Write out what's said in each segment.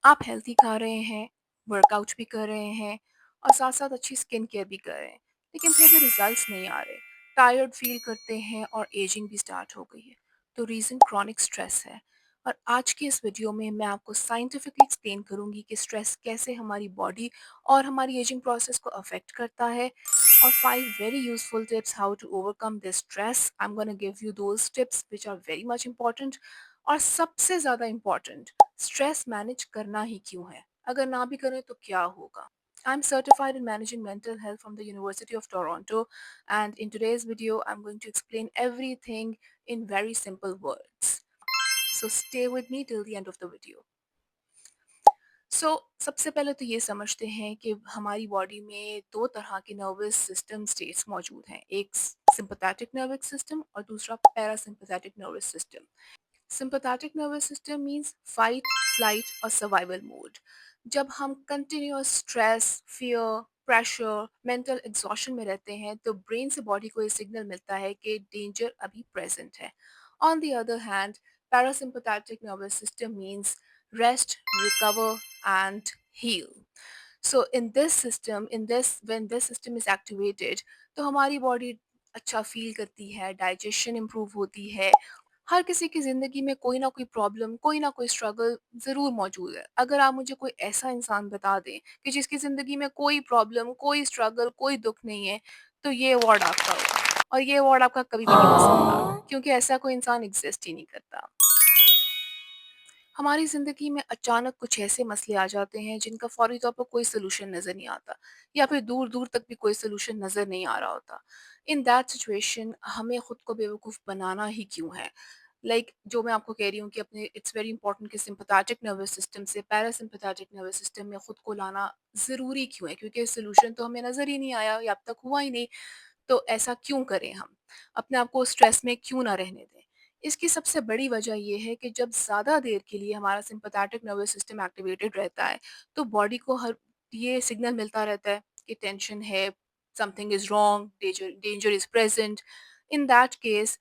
आप हेल्दी खा रहे हैं, वर्कआउट भी कर रहे हैं और साथ-साथ अच्छी स्किन केयर भी कर रहे हैं, लेकिन फिर भी रिजल्ट्स नहीं आ रहे। टायर्ड फील करते हैं और एजिंग भी स्टार्ट हो गई है। तो रीज़न क्रॉनिक स्ट्रेस है। और आज की इस वीडियो में मैं आपको साइंटिफिकली एक्सप्लेन करूँगी कि स्ट्रेस कैसे हमारी बॉडी और हमारी एजिंग प्रोसेस को अफेक्ट करता है और 5 very useful tips how to overcome this stress. I'm going to give you those tips which are very much important. और सबसे ज़्यादा इम्पोर्टेंट, स्ट्रेस मैनेज करना ही क्यों है? अगर ना भी करें तो क्या होगा? I'm certified in managing mental health from the University of Toronto, and in today's video, I'm going to explain everything in very simple words. So stay with me till the end of the video. सबसे पहले तो ये समझते हैं कि हमारी body में 2 तरह के नर्वस सिस्टम स्टेट्स मौजूद हैं। एक सिम्पैथेटिक नर्वस सिस्टम और दूसरा parasympathetic nervous system. Sympathetic nervous system means fight, flight और सर्वाइवल मोड। जब हम continuous stress, fear, pressure, mental exhaustion में रहते हैं तो ब्रेन से बॉडी को ये सिग्नल मिलता है कि डेंजर अभी प्रेजेंट है। On the other hand, parasympathetic nervous system means rest, recover and heal. So in this system in this when this system is activated, तो हमारी बॉडी अच्छा फील करती है, डाइजेशन इम्प्रूव होती है। हर किसी की ज़िंदगी में कोई ना कोई प्रॉब्लम, कोई ना कोई स्ट्रगल ज़रूर मौजूद है। अगर आप मुझे कोई ऐसा इंसान बता दें कि जिसकी ज़िंदगी में कोई प्रॉब्लम, कोई स्ट्रगल, कोई दुःख नहीं है, तो ये अवार्ड आपका होगा और ये अवार्ड आपका कभी भी नहीं हो सकता, क्योंकि ऐसा कोई इंसान एग्ज़िस्ट ही नहीं करता। हमारी ज़िंदगी में अचानक कुछ ऐसे मसले आ जाते हैं जिनका फ़ौरी तौर पर कोई सॉल्यूशन नज़र नहीं आता या फिर दूर-दूर तक भी कोई सॉल्यूशन नज़र नहीं आ रहा होता। इन दैट सिचुएशन हमें खुद को बेवकूफ़ बनाना ही क्यों है? जो मैं आपको कह रही हूँ कि अपने इट्स वेरी इंपॉर्टेंट कि सिम्पैथेटिक नर्वस सिस्टम से पैरासिम्पैथेटिक नर्वस सिस्टम में खुद को लाना ज़रूरी क्यों है? क्योंकि सॉल्यूशन तो हमें नज़र ही नहीं आया या अब तक हुआ ही नहीं। तो ऐसा क्यों करें हम? अपने आप को स्ट्रेस में क्यों ना रहने दें? इसकी सबसे बड़ी वजह ये है कि जब ज़्यादा देर के लिए हमारा सिम्पैथेटिक नर्वस सिस्टम एक्टिवेटेड रहता है, तो बॉडी को हर ये सिग्नल मिलता रहता है कि टेंशन है, something is wrong, danger danger is present. In that case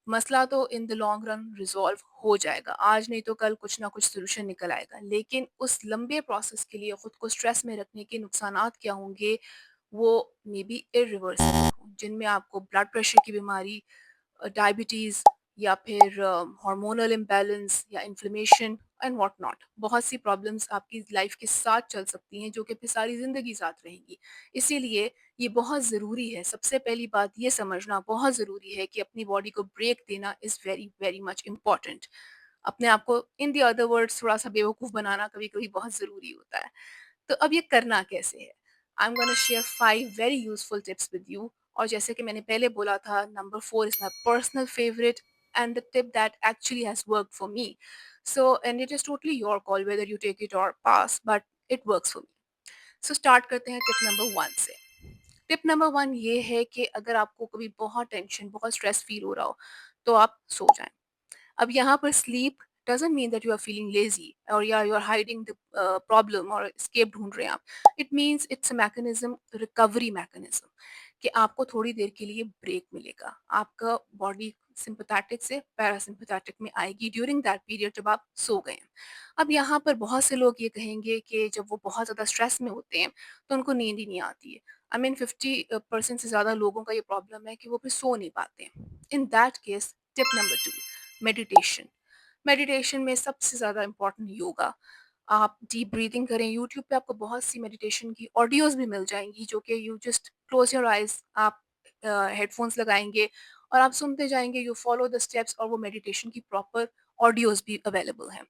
मसला तो in the long run resolve हो जाएगा। आज नहीं तो कल कुछ ना कुछ सॉल्यूशन निकल आएगा। लेकिन उस लंबे प्रोसेस के लिए खुद को स्ट्रेस में रखने के नुकसानात क्या होंगे, वो मे बी इरिवर्सिबल हों, जिनमें आपको ब्लड प्रेशर की बीमारी, डायबिटीज़ या फिर हार्मोनल इम्बैलेंस या इन्फ्लेमेशन एंड व्हाट नॉट। बहुत सी प्रॉब्लम्स आपकी लाइफ के साथ चल सकती हैं जो कि फिर सारी ज़िंदगी साथ रहेंगी। इसीलिए ये बहुत ज़रूरी है, सबसे पहली बात ये समझना बहुत ज़रूरी है कि अपनी बॉडी को ब्रेक देना is very, very much important. अपने आप को इन द अदर वर्ड्स थोड़ा-सा बेवकूफ़ बनाना कभी-कभी बहुत ज़रूरी होता है। तो अब ये करना कैसे है? I am gonna share 5 very useful tips with you. और जैसे कि मैंने पहले बोला था, number 4 is my personal favourite and the tip that actually has worked for me. So and it is totally your call whether you take it or pass, but it works for me. So start करते हैं tip number 1 से। Tip number 1 ये है कि अगर आपको कभी बहुत टेंशन, बहुत स्ट्रेस फ़ील हो रहा हो, तो आप सो जाएँ। अब यहाँ पर sleep doesn't mean that you are feeling lazy और या you are hiding the problem और एस्केप ढूँढ रहे हैं आप। It means it's a mechanism, recovery mechanism, कि आपको थोड़ी देर के लिए ब्रेक मिलेगा। आपका बॉडी सिम्पैथेटिक से पैरासिम्पैथेटिक में आएगी ड्यूरिंग दैट पीरियड जब आप सो गए हैं। अब यहाँ पर बहुत से लोग ये कहेंगे कि जब वो बहुत ज़्यादा स्ट्रेस में होते हैं, तो उनको नींद ही नहीं आती है। आई मीन 50% से ज़्यादा लोगों का ये प्रॉब्लम है कि वो फिर सो नहीं पाते हैं। In that case, tip number 2, meditation. Meditation में सबसे ज़्यादा इम्पोर्टेंट योगा। आप डीप ब्रीथिंग करें, यूट्यूब पे आपको बहुत सी मेडिटेशन की ऑडियोज़ भी मिल जाएँगी जो कि you just close your eyes, आप हेडफ़ोन्स लगाएँगे और आप सुनते जाएँगे, यू फॉलो द स्टेप्स और वो मेडिटेशन की प्रॉपर ऑडियोज़ भी अवेलेबल हैं।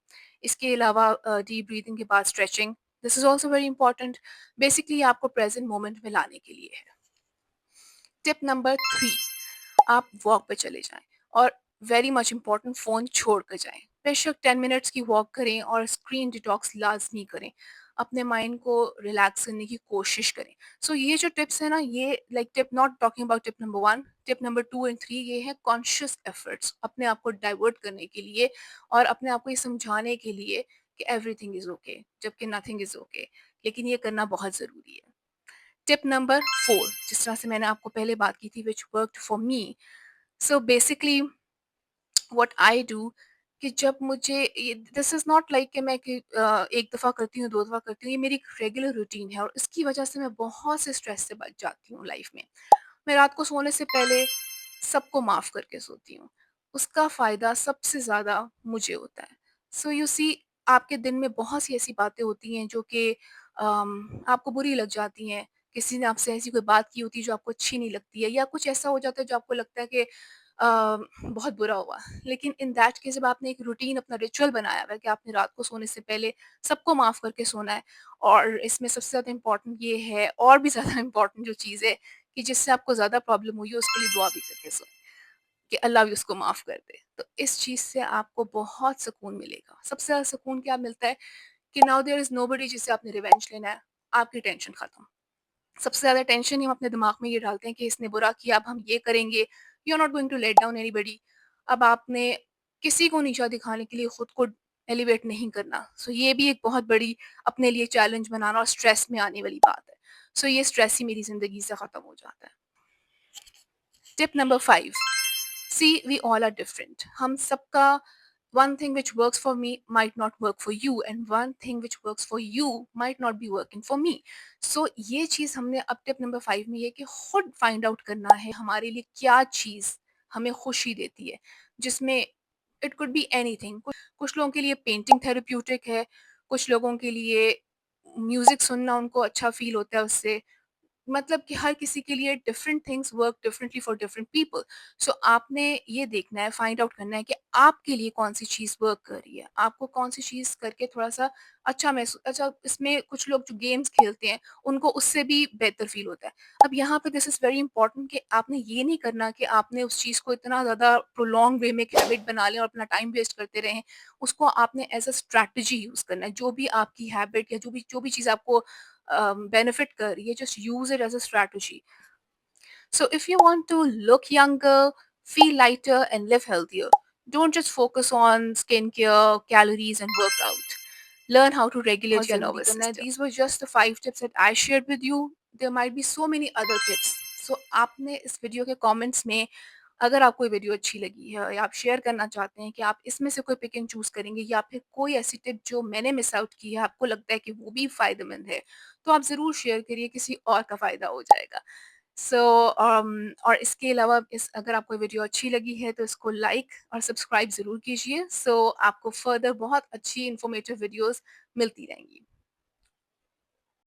इसके अलावा डीप ब्रीथिंग के बाद stretching, this is also very important. Basically आपको प्रेज़ेंट मोमेंट में लाने के लिए है। टिप नंबर 3, आप वॉक पे चले जाएँ और वेरी मच इम्पोर्टेंट, फ़ोन छोड़ कर जाएँ। बेशक 10 मिनट्स की वॉक करें और स्क्रीन डिटॉक्स लाज़मी करें। अपने माइंड को रिलैक्स करने की कोशिश करें। सो ये जो टिप्स हैं ना, ये tip not talking about tip number 1, tip number 2 and 3, ये है कॉन्शियस एफर्ट्स अपने आप को डाइवर्ट करने के लिए और अपने आप को ये समझाने के लिए कि एवरीथिंग इज़ ओके, जबकि नथिंग इज़ ओके। लेकिन ये करना बहुत ज़रूरी है। टिप नंबर 4, जिस तरह से मैंने आपको पहले बात की थी, which worked for me. So basically what I do, कि जब मुझे ये दिस इज़ नॉट लाइक कि मैं 1 दफ़ा करती हूँ, 2 दफ़ा करती हूँ, ये मेरी एक रेगुलर रूटीन है और इसकी वज़ह से मैं बहुत से स्ट्रेस से बच जाती हूँ लाइफ़ में। मैं रात को सोने से पहले सबको माफ़ करके सोती हूँ। उसका फ़ायदा सबसे ज़्यादा मुझे होता है। सो यू सी आपके दिन में बहुत सी ऐसी बातें होती हैं जो कि आपको बुरी लग जाती हैं। किसी ने आपसे ऐसी कोई बात की होती है जो आपको अच्छी नहीं लगती है या कुछ ऐसा हो जाता है जो आपको लगता है कि बहुत बुरा हुआ। लेकिन इन दैट केस जब आपने एक रूटीन अपना रिचुअल बनाया हुआ है कि आपने रात को सोने से पहले सबको माफ़ करके सोना है और इसमें सबसे ज़्यादा इम्पोर्टेंट ये है और भी ज़्यादा इम्पोर्टेंट जो चीज़ है कि जिससे आपको ज़्यादा प्रॉब्लम हुई है उसके लिए दुआ भी करके सोएँ, कि अल्लाह भी उसको माफ़ कर दे। तो इस चीज़ से आपको बहुत सुकून मिलेगा। सबसे ज़्यादा सुकून क्या मिलता है कि नाउ देयर इज़ नोबडी जिससे आपने रिवेंज लेना है, आपकी टेंशन खत्म। सबसे ज़्यादा टेंशन ही हम अपने दिमाग में ये डालते हैं कि इसने बुरा किया, अब हम ये करेंगे, you are not going to let down anybody. अब आपने किसी को नीचा दिखाने के लिए खुद को एलिवेट नहीं करना। सो ये भी एक बहुत बड़ी अपने लिए चैलेंज बनाना और स्ट्रेस में आने वाली बात है। सो ये स्ट्रेस ही मेरी ज़िंदगी से खत्म हो जाता है। Tip number 5, see we all are different. हम सबका one thing which works for me might not work for you and one thing which works for you might not be working for me. So ये चीज़ हमने अब tip number 5 में ये कि खुद find out करना है हमारे लिए क्या चीज़ हमें खुशी देती है, जिसमें इट कुड बी एनीथिंग। कुछ लोगों के लिए पेंटिंग थेरेप्यूटिक है, कुछ लोगों के लिए म्यूजिक सुनना उनको अच्छा फील होता है उससे। मतलब कि हर किसी के लिए different things work differently for different people. So आपने ये देखना है, फाइंड आउट करना है कि आपके लिए कौन सी चीज़ वर्क कर रही है, आपको कौन सी चीज़ करके थोड़ा सा अच्छा। इसमें कुछ लोग जो गेम्स खेलते हैं उनको उससे भी बेहतर फील होता है। अब यहाँ पे दिस इज़ वेरी इंपॉर्टेंट कि आपने ये नहीं करना कि आपने उस चीज़ को इतना ज़्यादा प्रोलॉन्ग वे में एक हैबिट बना लें और अपना टाइम वेस्ट करते रहें। उसको आपने एज अ स्ट्रैटेजी यूज़ करना है। जो भी आपकी हैबिट या जो भी चीज़ आपको benefit कर रही है, just use it as a strategy. So if you want to look younger, feel lighter, and live healthier, don't just focus on skincare, calories, and workout. Learn how to regulate your nervous system. These were just the 5 tips that I shared with you. There might be so many other tips. So आपने इस video के comments में अगर आपको ये video अच्छी लगी है या आप शेयर करना चाहते हैं कि आप इसमें से कोई पिक एंड चूज़ करेंगे या फिर कोई ऐसी टिप जो मैंने मिस आउट की है, आपको लगता है कि वो भी फ़ायदेमंद है, तो आप ज़रूर शेयर करिए, किसी और का फ़ायदा हो जाएगा। सो और इसके अलावा इस अगर आपको ये वीडियो अच्छी लगी है तो इसको लाइक और सब्सक्राइब ज़रूर कीजिए। सो आपको फर्दर बहुत अच्छी इन्फॉर्मेटिव वीडियोज़ मिलती रहेंगी।